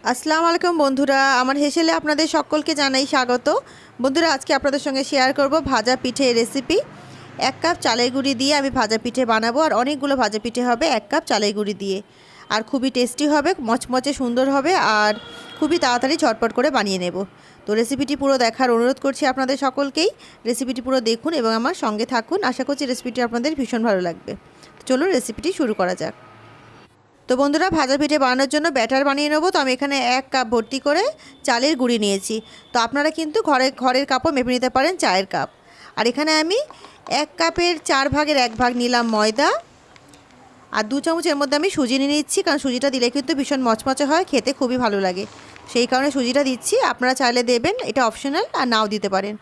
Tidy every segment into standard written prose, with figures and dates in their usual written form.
আসসালামু আলাইকুম বন্ধুরা, আমার হেসেলে আপনাদের সকলকে জানাই স্বাগত। বন্ধুরা, আজকে আপনাদের সঙ্গে শেয়ার করব ভাজা পিঠে রেসিপি। 1 কাপ চালের গুঁড়ি দিয়ে আমি ভাজা পিঠে বানাবো, আর অনেকগুলো ভাজা পিঠে হবে 1 কাপ চালের গুঁড়ি দিয়ে। আর খুবই টেস্টি হবে, মচমচে সুন্দর হবে, আর খুবই তাড়াতাড়ি ঝটপট করে বানিয়ে নেব। তো রেসিপিটি পুরো দেখার অনুরোধ করছি আপনাদের সকলকেই। রেসিপিটি পুরো দেখুন এবং আমার সঙ্গে থাকুন। আশা করছি রেসিপিটি আপনাদের ভীষণ ভালো লাগবে। চলুন রেসিপিটি শুরু করা যাক। তো বন্ধুরা, ভাজা পিঠে বানানোর জন্য ব্যাটার বানিয়ে নেবো। তো আমি এখানে 1 কাপ ভর্তি করে চালের গুঁড়ি নিয়েছি। তো আপনারা কিন্তু ঘরের কাপও মেপে নিতে পারেন, চায়ের কাপ। আর এখানে আমি 1 কাপের 4 ভাগের 1 ভাগ নিলাম ময়দা, আর 2 চামচের মধ্যে আমি সুজি নিয়ে নিচ্ছি, কারণ সুজিটা দিলে কিন্তু ভীষণ মচমচে হয়, খেতে খুবই ভালো লাগে। সেই কারণে সুজিটা দিচ্ছি। আপনারা চাইলে দেবেন, এটা অপশনাল, আর নাও দিতে পারেন।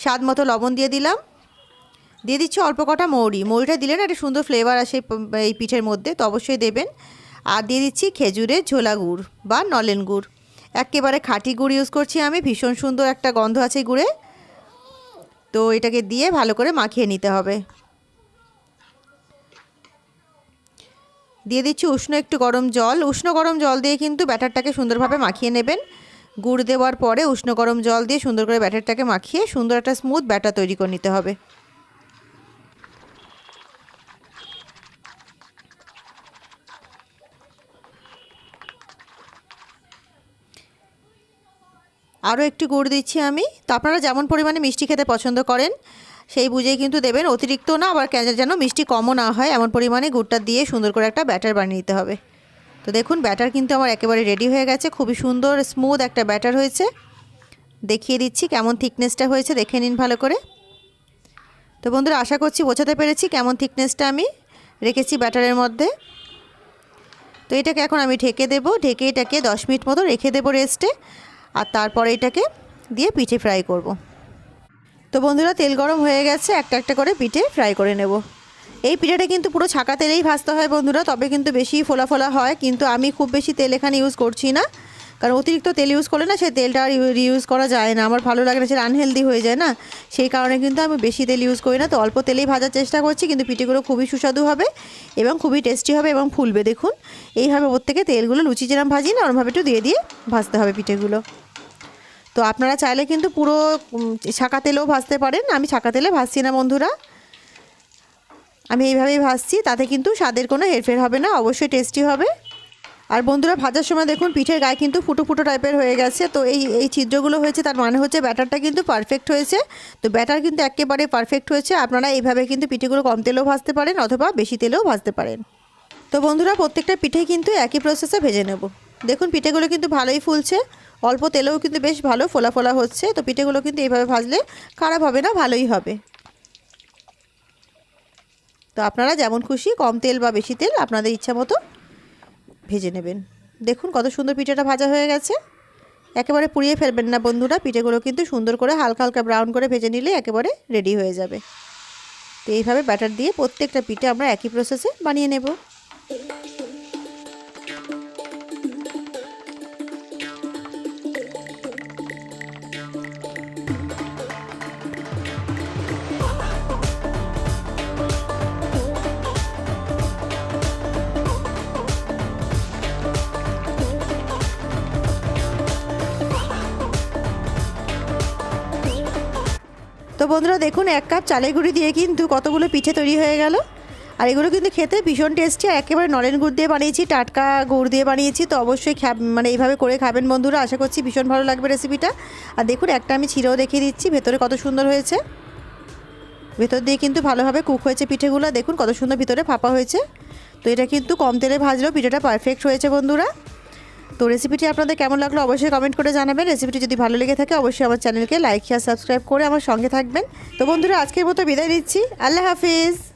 স্বাদ মতো লবণ দিয়ে দিলাম। দিয়ে দিচ্ছি অল্প কটা মৌরিটা দিলে না একটা সুন্দর ফ্লেভার আসে এই পিঠের মধ্যে, তো অবশ্যই দেবেন। আর দিয়ে দিচ্ছি খেজুরের ঝোলা গুড় বা নলেন গুড়, একেবারে খাঁটি গুড় ইউজ করছি আমি। ভীষণ সুন্দর একটা গন্ধ আছে গুড়ে। তো এটাকে দিয়ে ভালো করে মাখিয়ে নিতে হবে। দিয়ে দিচ্ছি উষ্ণ গরম জল দিয়ে কিন্তু ব্যাটারটাকে সুন্দরভাবে মাখিয়ে নেবেন। গুড় দেওয়ার পরে উষ্ণ গরম জল দিয়ে সুন্দর করে ব্যাটারটাকে মাখিয়ে সুন্দর একটা স্মুথ ব্যাটার তৈরি করে নিতে হবে। আরও একটু গুড় দিচ্ছি আমি। তো আপনারা যেমন পরিমাণে মিষ্টি খেতে পছন্দ করেন সেই বুঝেই কিন্তু দেবেন, অতিরিক্ত না, আবার যেন মিষ্টি কমও না হয়, এমন পরিমাণে গুড়টা দিয়ে সুন্দর করে একটা ব্যাটার বানিয়ে নিতে হবে। তো দেখুন, ব্যাটার কিন্তু আমার একেবারে রেডি হয়ে গেছে। খুবই সুন্দর স্মুথ একটা ব্যাটার হয়েছে। দেখিয়ে দিচ্ছি কেমন থিকনেসটা হয়েছে, দেখে নিন ভালো করে। তো বন্ধুরা, আশা করছি বোঝাতে পেরেছি কেমন থিকনেসটা আমি রেখেছি ব্যাটারের মধ্যে। তো এটাকে এখন আমি ঢেকে দেবো। ঢেকে এটাকে 10 মিনিট মতো রেখে দেবো রেস্টে, আর তারপরে এটাকে দিয়ে পিঠে ফ্রাই করব। তো বন্ধুরা, তেল গরম হয়ে গেছে, একটা একটা করে পিঠে ফ্রাই করে নেব। এই পিঠেটা কিন্তু পুরো ছাকা তেলেই ভাজতে হয় বন্ধুরা, তবে কিন্তু বেশি ফোলা ফোলা হয়। কিন্তু আমি খুব বেশি তেল এখানে ইউজ করছি না, কারণ অতিরিক্ত তেল ইউজ করলে না সেই তেলটা আর রিউজ করা যায় না, আমার ভালো লাগে না, সেটা আনহেলদি হয়ে যায় না। সেই কারণে কিন্তু আমি বেশি তেল ইউজ করি না। তো অল্প তেলেই ভাজার চেষ্টা করছি, কিন্তু পিঠেগুলো খুবই সুস্বাদু হবে এবং খুবই টেস্টি হবে এবং ফুলবে। দেখুন, এইভাবে ওর থেকে তেলগুলো লুচি যেরকম ভাজি না, ওরমভাবে একটু দিয়ে ভাজতে হবে পিঠেগুলো। তো আপনারা চাইলে কিন্তু পুরো ছাকা তেলেও ভাজতে পারেন। আমি ছাকা তেলে ভাজছি না বন্ধুরা, আমি এইভাবেই ভাজছি। তাতে কিন্তু স্বাদের কোনো হেরফের হবে না, অবশ্যই টেস্টি হবে। আর বন্ধুরা, ভাজার সময় দেখুন পিঠের গায়ে কিন্তু ফুটো ফুটো টাইপের হয়ে গেছে। তো এই ছিদ্রগুলো হয়েছে, তার মানে হচ্ছে ব্যাটারটা কিন্তু পারফেক্ট হয়েছে। তো ব্যাটার কিন্তু একেবারে পারফেক্ট হয়েছে। আপনারা এইভাবে কিন্তু পিঠেগুলো কম তেলেও ভাজতে পারেন অথবা বেশি তেলেও ভাজতে পারেন। তো বন্ধুরা, প্রত্যেকটা পিঠেই কিন্তু একই প্রসেসে ভেজে নেব। দেখুন, পিঠেগুলো কিন্তু ভালোই ফুলছে, অল্প তেলেও কিন্তু বেশ ভালো ফোলা ফোলা হচ্ছে। তো পিঠেগুলো কিন্তু এইভাবে ভাজলে খারাপ হবে না, ভালোই হবে। তো আপনারা যেমন খুশি, কম তেল বা বেশি তেল আপনাদের ইচ্ছা মতো ভেজে নেবেন। দেখুন কত সুন্দর পিঠেটা ভাজা হয়ে গেছে। একেবারে পুড়িয়ে ফেলবেন না বন্ধুরা, পিঠেগুলো কিন্তু সুন্দর করে হালকা হালকা ব্রাউন করে ভেজে নিলে একেবারে রেডি হয়ে যাবে। তো এইভাবে ব্যাটার দিয়ে প্রত্যেকটা পিঠে আমরা একই প্রসেসে বানিয়ে নেব। তো বন্ধুরা, দেখুন 1 কাপ চালের গুঁড়ি দিয়ে কিন্তু কতগুলো পিঠে তৈরি হয়ে গেল। আর এগুলো কিন্তু খেতে ভীষণ টেস্টি। একেবারে নলেন গুড় দিয়ে বানিয়েছি, টাটকা গুড় দিয়ে বানিয়েছি। তো অবশ্যই এইভাবে করে খাবেন বন্ধুরা, আশা করছি ভীষণ ভালো লাগবে রেসিপিটা। আর দেখুন, একটা আমি ছিঁড়েও দেখিয়ে দিচ্ছি, ভেতরে কত সুন্দর হয়েছে। ভেতর দিয়ে কিন্তু ভালোভাবে কুক হয়েছে পিঠেগুলো। দেখুন কত সুন্দর ভিতরে ফাঁপা হয়েছে। তো এটা কিন্তু কম তেলে ভাজলেও পিঠেটা পারফেক্ট হয়েছে বন্ধুরা। তো রেসিপিটি আপনাদের কেমন লাগলো অবশ্যই কমেন্ট করে জানাবেন। রেসিপিটি যদি ভালো লেগে থাকে অবশ্যই আমার চ্যানেলকে লাইক শেয়ার সাবস্ক্রাইব করে আমার সঙ্গে থাকবেন। তো বন্ধুরা, আজকের মতো বিদায় নিচ্ছি। আল্লাহ হাফিজ।